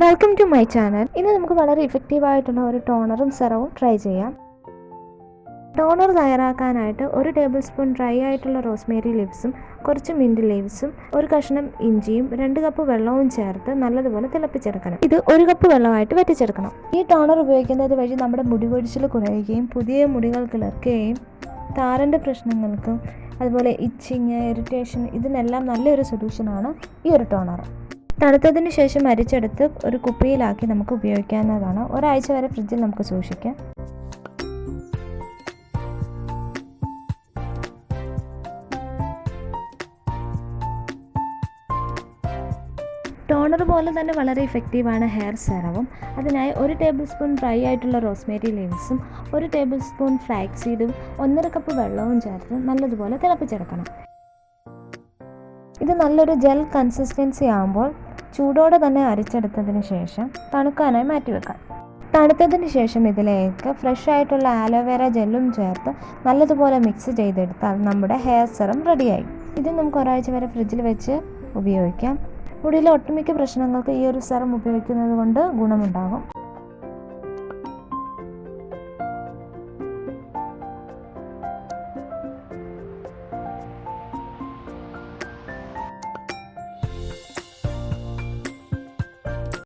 Welcome to my channel. ഇന്ന് നമുക്ക് വളരെ ഇഫക്റ്റീവായിട്ടുള്ള ഒരു ടോണറും സെറവും ട്രൈ ചെയ്യാം. ടോണർ തയ്യാറാക്കാനായിട്ട് 1 ടേബിൾ സ്പൂൺ ഡ്രൈ ആയിട്ടുള്ള റോസ്മേരി ലീവ്സും കുറച്ച് മിൻറ്റ് ലീവ്സും 1 കഷ്ണം ഇഞ്ചിയും 2 കപ്പ് വെള്ളവും ചേർത്ത് നല്ലതുപോലെ തിളപ്പിച്ചെടുക്കണം. ഇത് 1 കപ്പ് വെള്ളമായിട്ട് വറ്റിച്ചെടുക്കണം. ഈ ടോണർ ഉപയോഗിക്കുന്നത് വഴി നമ്മുടെ മുടി കൊഴിച്ചിൽ കുറയുകയും പുതിയ മുടികൾ കിളിർക്കുകയും താരൻ്റെ പ്രശ്നങ്ങൾക്കും അതുപോലെ ഇച്ചിങ്, ഇറിറ്റേഷൻ ഇതിനെല്ലാം നല്ലൊരു സൊല്യൂഷനാണ് ഈ ഒരു ടോണർ. തണുത്തതിന് ശേഷം അരിച്ചെടുത്ത് ഒരു കുപ്പിയിലാക്കി നമുക്ക് ഉപയോഗിക്കാവുന്നതാണ്. ഒരാഴ്ച വരെ ഫ്രിഡ്ജിൽ നമുക്ക് സൂക്ഷിക്കാം. ടോണർ പോലെ തന്നെ വളരെ ഇഫക്റ്റീവാണ് ഹെയർ സെറവും. അതിനായി 1 ടേബിൾ സ്പൂൺ ഡ്രൈ ആയിട്ടുള്ള റോസ്മേരി ലീവ്സും 1 ടേബിൾ സ്പൂൺ ഫ്ലാക്സ് സീഡും 1.5 കപ്പ് വെള്ളവും ചേർത്ത് നല്ലതുപോലെ തിളപ്പിച്ചെടുക്കണം. ഇത് നല്ലൊരു ജെൽ കൺസിസ്റ്റൻസി ആകുമ്പോൾ ചൂടോടെ തന്നെ അരിച്ചെടുത്തതിന് ശേഷം തണുക്കാനായി മാറ്റിവെക്കാം. തണുത്തതിന് ശേഷം ഇതിലേക്ക് ഫ്രഷ് ആയിട്ടുള്ള ആലോവേര ജെല്ലും ചേർത്ത് നല്ലതുപോലെ മിക്സ് ചെയ്തെടുത്താൽ നമ്മുടെ ഹെയർ സെറം റെഡിയായി. ഇത് നമുക്ക് ഒരാഴ്ച വരെ ഫ്രിഡ്ജിൽ വെച്ച് ഉപയോഗിക്കാം. മുടിയിലെ ഒട്ടുമിക്ക പ്രശ്നങ്ങൾക്ക് ഈ ഒരു സെറം ഉപയോഗിക്കുന്നത് കൊണ്ട് ഗുണമുണ്ടാകും.